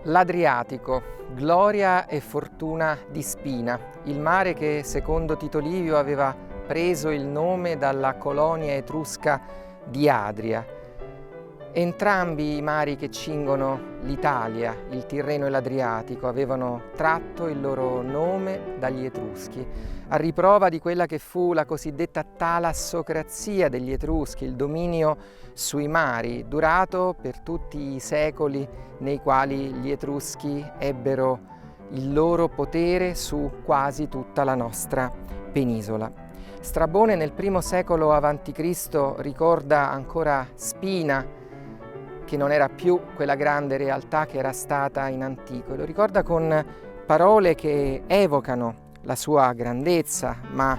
L'Adriatico, gloria e fortuna di Spina, il mare che secondo Tito Livio aveva preso il nome dalla colonia etrusca di Adria. Entrambi i mari che cingono l'Italia, il Tirreno e l'Adriatico, avevano tratto il loro nome dagli Etruschi, a riprova di quella che fu la cosiddetta talassocrazia degli Etruschi, il dominio sui mari, durato per tutti i secoli nei quali gli Etruschi ebbero il loro potere su quasi tutta la nostra penisola. Strabone nel I secolo a.C. ricorda ancora Spina, che non era più quella grande realtà che era stata in antico, e lo ricorda con parole che evocano la sua grandezza, ma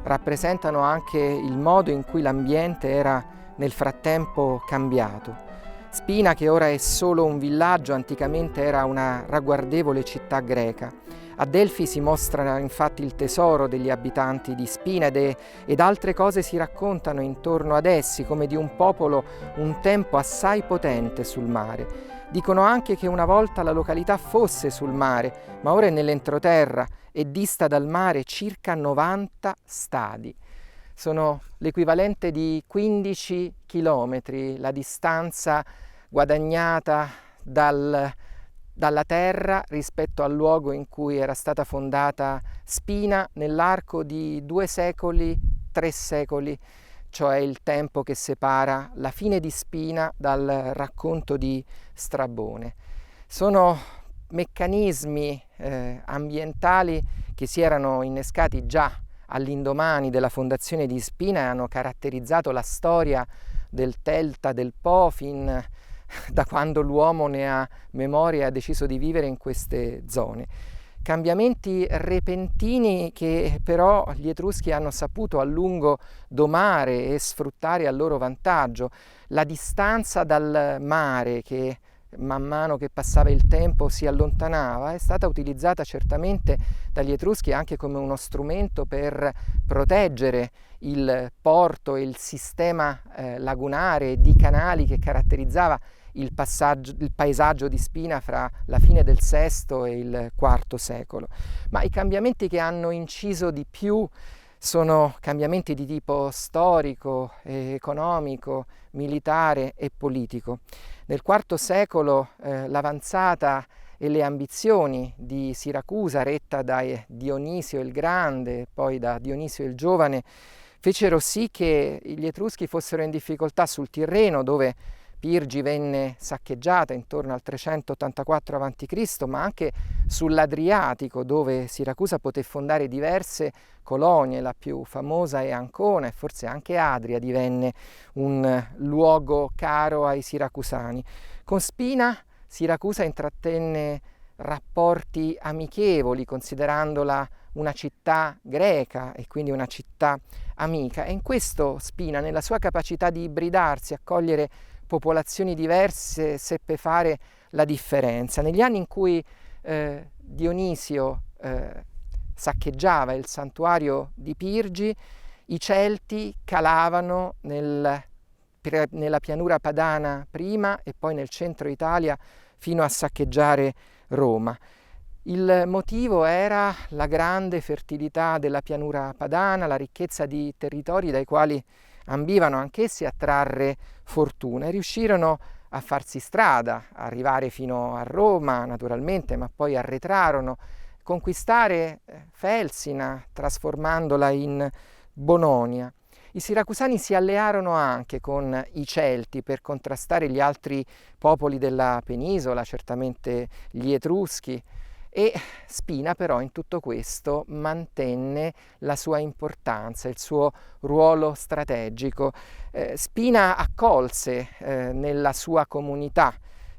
rappresentano anche il modo in cui l'ambiente era nel frattempo cambiato. Spina, che ora è solo un villaggio, anticamente era una ragguardevole città greca. A Delfi si mostra infatti il tesoro degli abitanti di Spina ed altre cose si raccontano intorno ad essi, come di un popolo un tempo assai potente sul mare. Dicono anche che una volta la località fosse sul mare, ma ora è nell'entroterra e dista dal mare circa 90 stadi. Sono l'equivalente di 15 chilometri, la distanza guadagnata dalla terra rispetto al luogo in cui era stata fondata Spina nell'arco di 2 secoli, 3 secoli, cioè il tempo che separa la fine di Spina dal racconto di Strabone. Sono meccanismi ambientali che si erano innescati già all'indomani della fondazione di Spina e hanno caratterizzato la storia del delta del Po fin da quando l'uomo ne ha memoria e ha deciso di vivere in queste zone. Cambiamenti repentini che però gli Etruschi hanno saputo a lungo domare e sfruttare a loro vantaggio. La distanza dal mare, che man mano che passava il tempo si allontanava, è stata utilizzata certamente dagli Etruschi anche come uno strumento per proteggere il porto e il sistema lagunare di canali che caratterizzava il paesaggio di Spina fra la fine del VI e il IV secolo. Ma i cambiamenti che hanno inciso di più sono cambiamenti di tipo storico, economico, militare e politico. Nel IV secolo l'avanzata e le ambizioni di Siracusa, retta da Dionisio il Grande e poi da Dionisio il Giovane, fecero sì che gli Etruschi fossero in difficoltà sul Tirreno, dove Pirgi venne saccheggiata intorno al 384 a.C., ma anche sull'Adriatico, dove Siracusa poté fondare diverse colonie, la più famosa è Ancona e forse anche Adria divenne un luogo caro ai siracusani. Con Spina Siracusa intrattenne rapporti amichevoli, considerandola una città greca e quindi una città amica, e in questo Spina, nella sua capacità di ibridarsi, accogliere popolazioni diverse, seppe fare la differenza. Negli anni in cui Dionisio saccheggiava il santuario di Pirgi, i Celti calavano nella pianura padana prima e poi nel centro Italia fino a saccheggiare Roma. Il motivo era la grande fertilità della pianura padana, la ricchezza di territori dai quali ambivano anch'essi a trarre fortuna, e riuscirono a farsi strada, arrivare fino a Roma naturalmente, ma poi arretrarono, conquistare Felsina trasformandola in Bononia. I siracusani si allearono anche con i Celti per contrastare gli altri popoli della penisola, certamente gli Etruschi, e Spina però in tutto questo mantenne la sua importanza, il suo ruolo strategico. Spina accolse nella sua comunità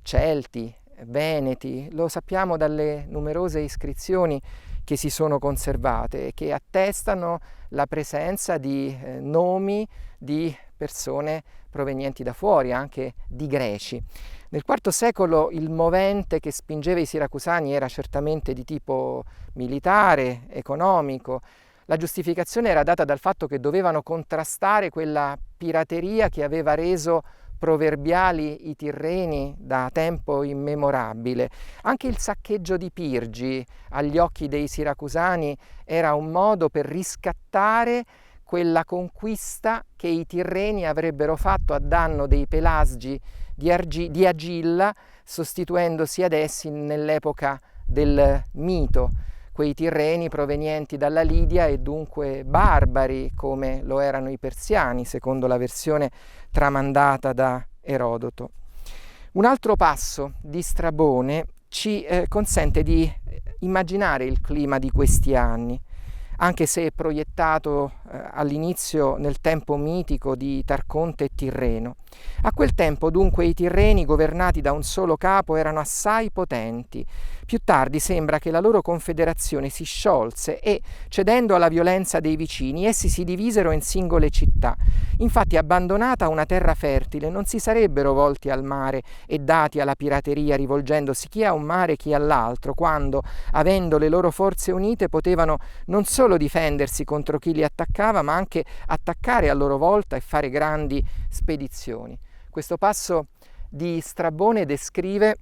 Celti, Veneti, lo sappiamo dalle numerose iscrizioni che si sono conservate e che attestano la presenza di nomi di persone provenienti da fuori, anche di greci. Nel IV secolo il movente che spingeva i siracusani era certamente di tipo militare, economico. La giustificazione era data dal fatto che dovevano contrastare quella pirateria che aveva reso proverbiali i Tirreni da tempo immemorabile. Anche il saccheggio di Pirgi agli occhi dei siracusani era un modo per riscattare quella conquista che i Tirreni avrebbero fatto a danno dei Pelasgi di Agilla, sostituendosi ad essi nell'epoca del mito, quei Tirreni provenienti dalla Lidia e dunque barbari come lo erano i persiani, secondo la versione tramandata da Erodoto. Un altro passo di Strabone ci consente di immaginare il clima di questi anni, anche se proiettato all'inizio nel tempo mitico di Tarconte e Tirreno. A quel tempo dunque i Tirreni, governati da un solo capo, erano assai potenti. Più tardi sembra che la loro confederazione si sciolse e, cedendo alla violenza dei vicini, essi si divisero in singole città. Infatti, abbandonata una terra fertile, non si sarebbero volti al mare e dati alla pirateria, rivolgendosi chi a un mare chi all'altro, quando, avendo le loro forze unite, potevano non solo difendersi contro chi li attaccava, ma anche attaccare a loro volta e fare grandi spedizioni. Questo passo di Strabone descrive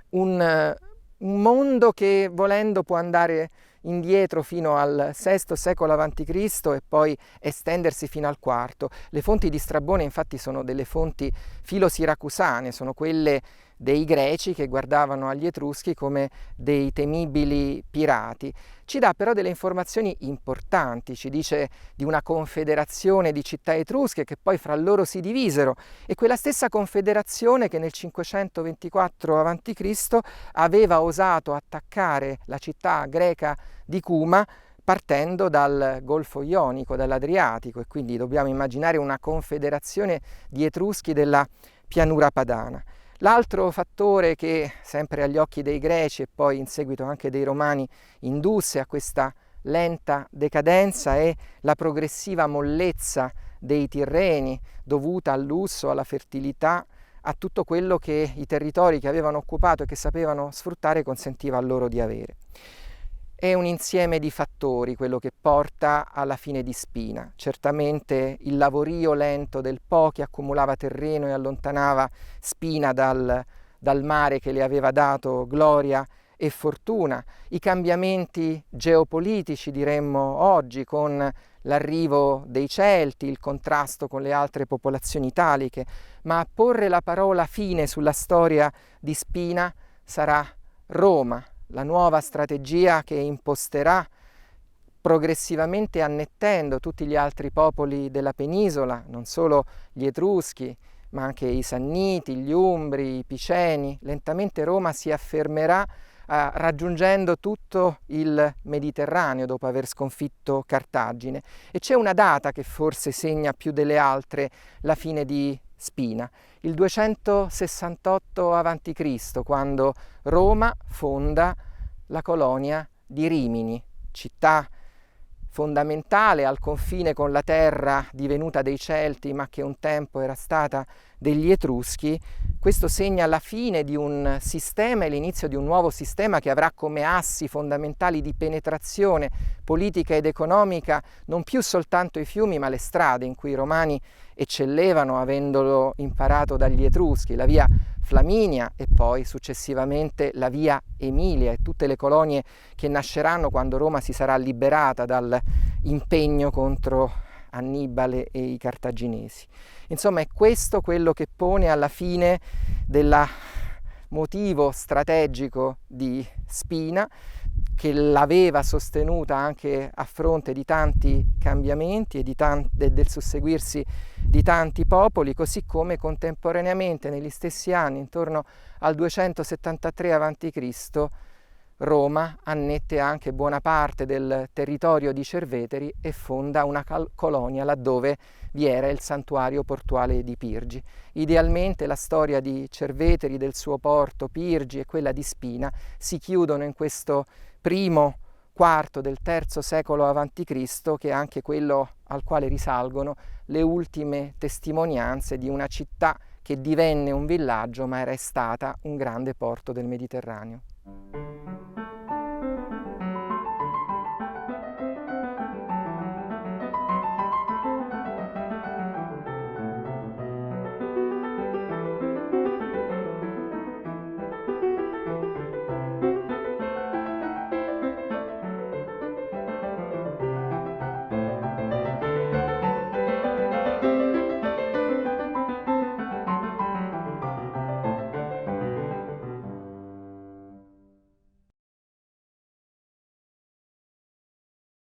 un mondo che, volendo, può andare indietro fino al VI secolo a.C. e poi estendersi fino al IV. Le fonti di Strabone infatti sono delle fonti filo-siracusane, sono quelle dei greci che guardavano agli Etruschi come dei temibili pirati. Ci dà però delle informazioni importanti, ci dice di una confederazione di città etrusche che poi fra loro si divisero, e quella stessa confederazione che nel 524 a.C. aveva osato attaccare la città greca di Cuma partendo dal Golfo Ionico, dall'Adriatico, e quindi dobbiamo immaginare una confederazione di Etruschi della pianura padana. L'altro fattore che, sempre agli occhi dei greci e poi in seguito anche dei romani, indusse a questa lenta decadenza è la progressiva mollezza dei Tirreni, dovuta al lusso, alla fertilità, a tutto quello che i territori che avevano occupato e che sapevano sfruttare consentiva loro di avere. È un insieme di fattori quello che porta alla fine di Spina. Certamente il lavorio lento del Po che accumulava terreno e allontanava Spina dal mare che le aveva dato gloria e fortuna, i cambiamenti geopolitici, diremmo oggi, con l'arrivo dei Celti, il contrasto con le altre popolazioni italiche, ma a porre la parola fine sulla storia di Spina sarà Roma, la nuova strategia che imposterà, progressivamente annettendo tutti gli altri popoli della penisola, non solo gli Etruschi, ma anche i Sanniti, gli Umbri, i Piceni. Lentamente Roma si affermerà raggiungendo tutto il Mediterraneo dopo aver sconfitto Cartagine. E c'è una data che forse segna più delle altre la fine di Spina, il 268 a.C., quando Roma fonda la colonia di Rimini, città fondamentale al confine con la terra divenuta dei Celti, ma che un tempo era stata degli Etruschi. Questo segna la fine di un sistema e l'inizio di un nuovo sistema che avrà come assi fondamentali di penetrazione politica ed economica non più soltanto i fiumi, ma le strade, in cui i Romani eccellevano avendolo imparato dagli Etruschi, la via Flaminia e poi successivamente la via Emilia e tutte le colonie che nasceranno quando Roma si sarà liberata dall'impegno contro Annibale e i cartaginesi. Insomma, è questo quello che pone alla fine del motivo strategico di Spina, che l'aveva sostenuta anche a fronte di tanti cambiamenti e del susseguirsi di tanti popoli, così come contemporaneamente negli stessi anni, intorno al 273 a.C., Roma annette anche buona parte del territorio di Cerveteri e fonda una colonia laddove vi era il santuario portuale di Pirgi. Idealmente la storia di Cerveteri, del suo porto Pirgi e quella di Spina si chiudono in questo primo quarto del III secolo a.C., che è anche quello al quale risalgono le ultime testimonianze di una città che divenne un villaggio ma era stata un grande porto del Mediterraneo.